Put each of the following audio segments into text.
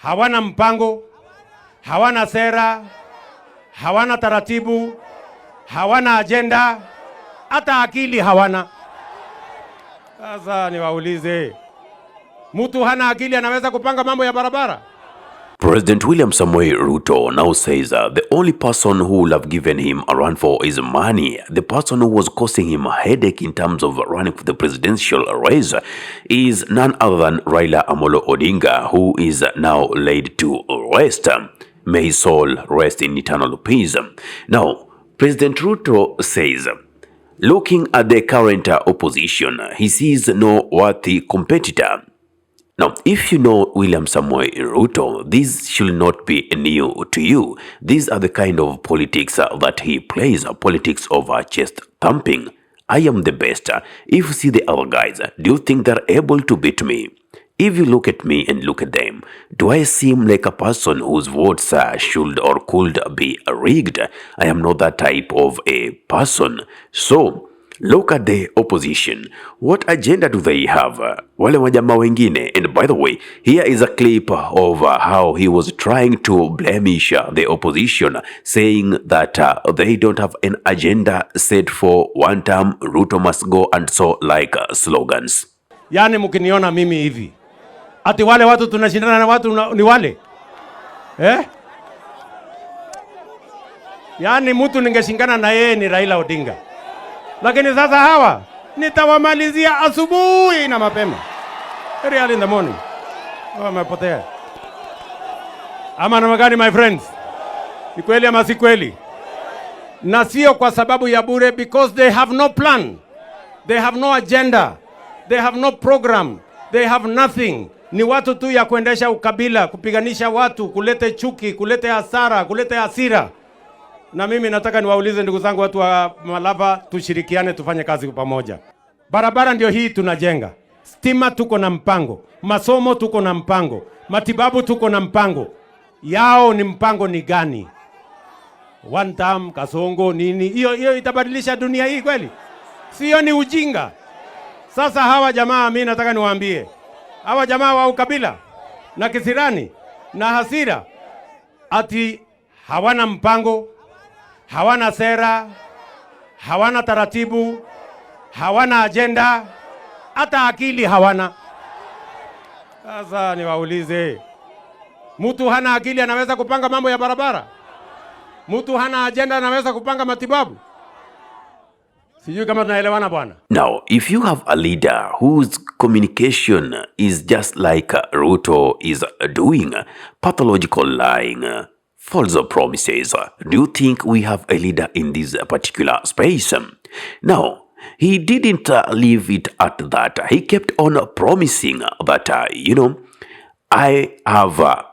hawana mpango, hawana sera, hawana taratibu, hawana agenda, hata akili hawana. Sasa niwaulize, mtu hana akili anaweza kupanga mambo ya barabara? President William Samoei Ruto now says the only person who will have given him a run for his money, the person who was causing him a headache in terms of running for the presidential race, is none other than Raila Amolo Odinga, who is now laid to rest. May his soul rest in eternal peace. Now, President Ruto says, looking at the current opposition, he sees no worthy competitor. Now, if you know William Samoei Ruto, this should not be new to you. These are the kind of politics that he plays, politics of chest thumping. I am the best. If you see the other guys, do you think they're able to beat me? If you look at me and look at them, do I seem like a person whose votes should or could be rigged? I am not that type of a person. So, look at the opposition. What agenda do they have? Wale majamaa wengine. And by the way, here is a clip of how he was trying to blemish the opposition, saying that they don't have an agenda set for one term, Ruto must go, and so like slogans. Yani mkiniona mimi hivi, ati wale watu tunashindana na watu ni wale? Yani mtu ningeshingana na yeye ni Raila Odinga. Lakini sasa hawa nitawamalizia asubuhi na mapema. Very early in the morning. Wamepotea. Ama namna gani my friends? Ni kweli ama si kweli? Na sio kwa sababu ya bure, because they have no plan. They have no agenda. They have no program. They have nothing. Ni watu tu ya kuendesha ukabila, kupiganisha watu, kulete chuki, kulete hasara, kulete hasira. Na mimi nataka niwaulize ndugu zangu watu wa Malava, tushirikiane tufanye kazi pamoja. Barabara ndio hii tunajenga. Stima tuko na mpango. Masomo tuko na mpango. Matibabu tuko na mpango. Yao ni mpango ni gani? One term, kasongo, nini? Hiyo itabadilisha dunia hii kweli? Sio, ni ujinga. Sasa hawa jamaa mimi nataka niwaambie. Hawa jamaa wa ukabila na kisirani na hasira ati hawana mpango, hawana sera, hawana taratibu, hawana agenda, hata akili hawana. Sasa niwaulize, mtu hana akili anaweza kupanga mambo ya barabara? Mtu hana agenda anaweza kupanga matibabu? Sijui kama tunaelewana bwana. Now, if you have a leader whose communication is just like Ruto is doing, pathological lying, false promises, do you think we have a leader in this particular space? Now, he didn't leave it at that. He kept on promising that, I have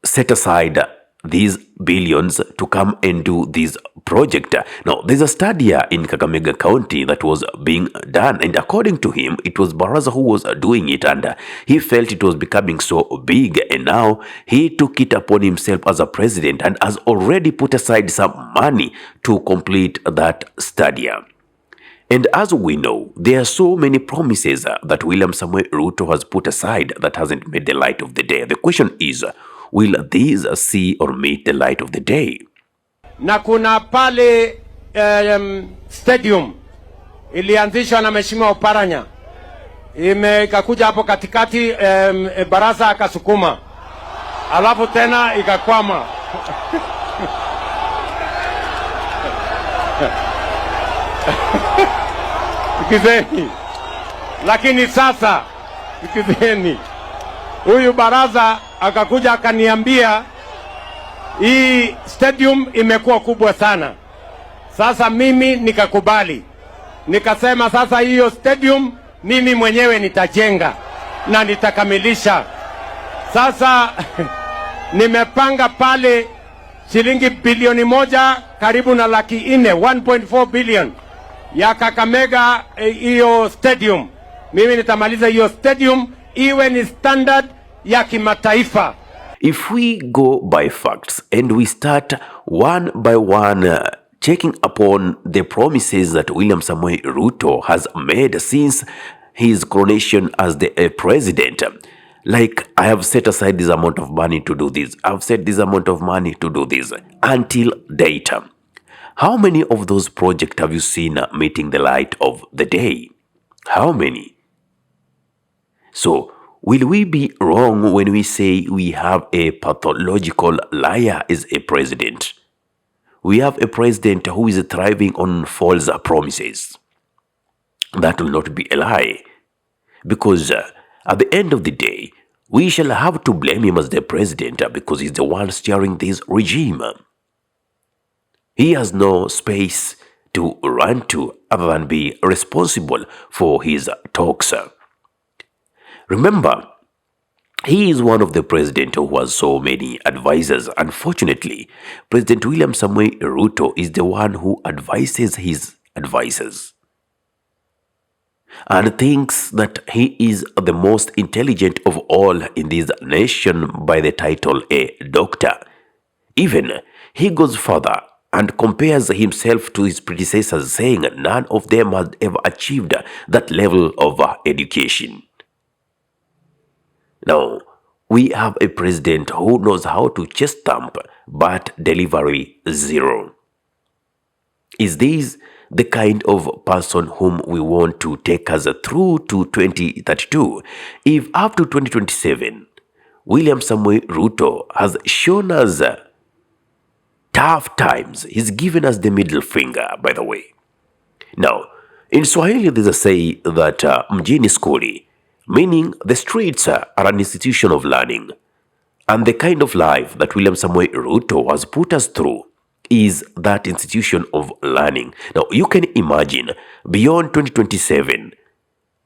set aside these billions to come and do this project. Now, there's a study here in Kakamega County that was being done, and according to him, it was Baraza who was doing it, and he felt it was becoming so big, and now he took it upon himself as a president and has already put aside some money to complete that study. And as we know, there are so many promises that William Samoei Ruto has put aside that hasn't made the light of the day. The question is, will these see or meet the light of the day? Na kuna pale stadium ilianzishwa na Mheshimiwa Oparanya, ikakuja hapo katikati, Baraza akasukuma, alafu tena ikakwama. Ikizeni. Lakini sasa ikizeni, huyu Baraza akakuja akaniambia hii stadium imekuwa kubwa sana. Sasa mimi nikakubali. Nikasema sasa hiyo stadium mimi mwenyewe nitajenga na nitakamilisha. Sasa nimepanga pale shilingi bilioni 1 karibu na laki 4, 1.4 billion ya Kakamega hiyo stadium. Mimi nitamaliza hiyo stadium iwe ni standard ya kimataifa. If we go by facts and we start one by one checking upon the promises that William Samoei Ruto has made since his coronation as the president, Like, I have set aside this amount of money to do this. I've set this amount of money to do this until date. How many of those projects have you seen meeting the light of the day? How many? So, will we be wrong when we say we have a pathological liar as a president? We have a president who is thriving on false promises. That will not be a lie. Because at the end of the day, we shall have to blame him as the president because he's the one steering this regime. He has no space to run to other than be responsible for his talks. Remember, he is one of the president who has so many advisors. Unfortunately, President William Samoei Ruto is the one who advises his advisors and thinks that he is the most intelligent of all in this nation by the title a doctor. Even he goes further and compares himself to his predecessors, saying none of them had ever achieved that level of education. Now, we have a president who knows how to chest thump, but delivery zero. Is this the kind of person whom we want to take us through to 2032? If up to 2027, William Samoei Ruto has shown us tough times, he's given us the middle finger, by the way. Now, in Swahili, there's a say that mjini skuli, meaning the streets are an institution of learning. And the kind of life that William Samoei Ruto has put us through is that institution of learning. Now, you can imagine, beyond 2027,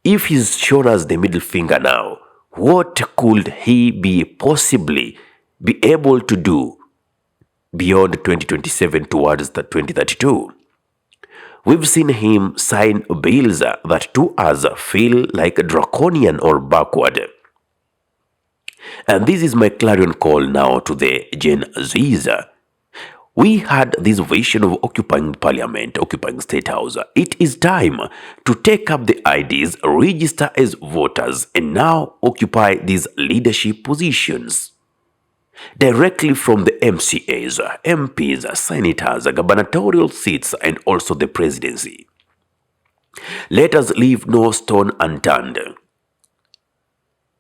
if he's shown us the middle finger now, what could he be possibly be able to do beyond 2027 towards the 2032? We've seen him sign bills that to us feel like draconian or backward. And this is my clarion call now to the Gen Zs. We had this vision of occupying parliament, occupying state house. It is time to take up the ideas, register as voters, and now occupy these leadership positions. Directly from the MCAs, MPs, senators, gubernatorial seats, and also the presidency. Let us leave no stone unturned.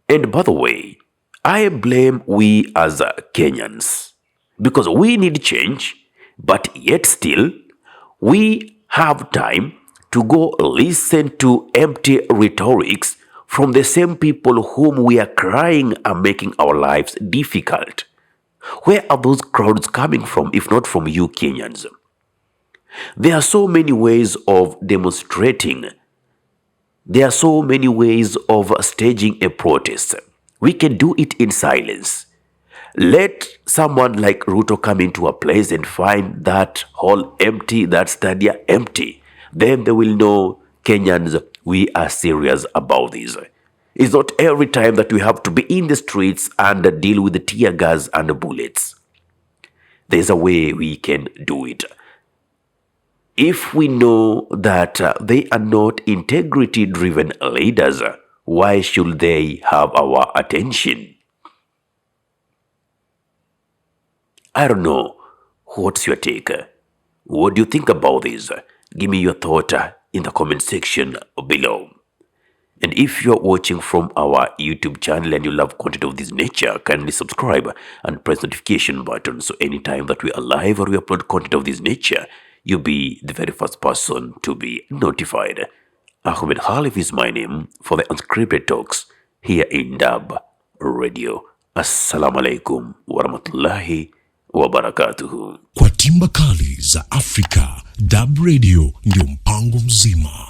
And by the way, I blame we as Kenyans because we need change, but yet still we have time to go listen to empty rhetorics from the same people whom we are crying are making our lives difficult. Where are those crowds coming from if not from you Kenyans? There are so many ways of demonstrating. There are so many ways of staging a protest. We can do it in silence. Let someone like Ruto come into a place and find that hall empty, that stadium empty. Then they will know, Kenyans, we are serious about this. It's not every time that we have to be in the streets and deal with the tear gas and the bullets. There's a way we can do it. If we know that they are not integrity-driven leaders, why should they have our attention? I don't know. What's your take? What do you think about this? Give me your thought in the comment section below. And if you're watching from our YouTube channel and you love content of this nature, kindly subscribe and press the notification button so anytime that we are live or we upload content of this nature, you'll be the very first person to be notified. Ahmed Khalif is my name for the unscripted talks here in Dab Radio. Assalamu alaikum warahmatullahi wabarakatuhu. Kwa timba kali za Afrika, Dab Radio ndio mpango mzima.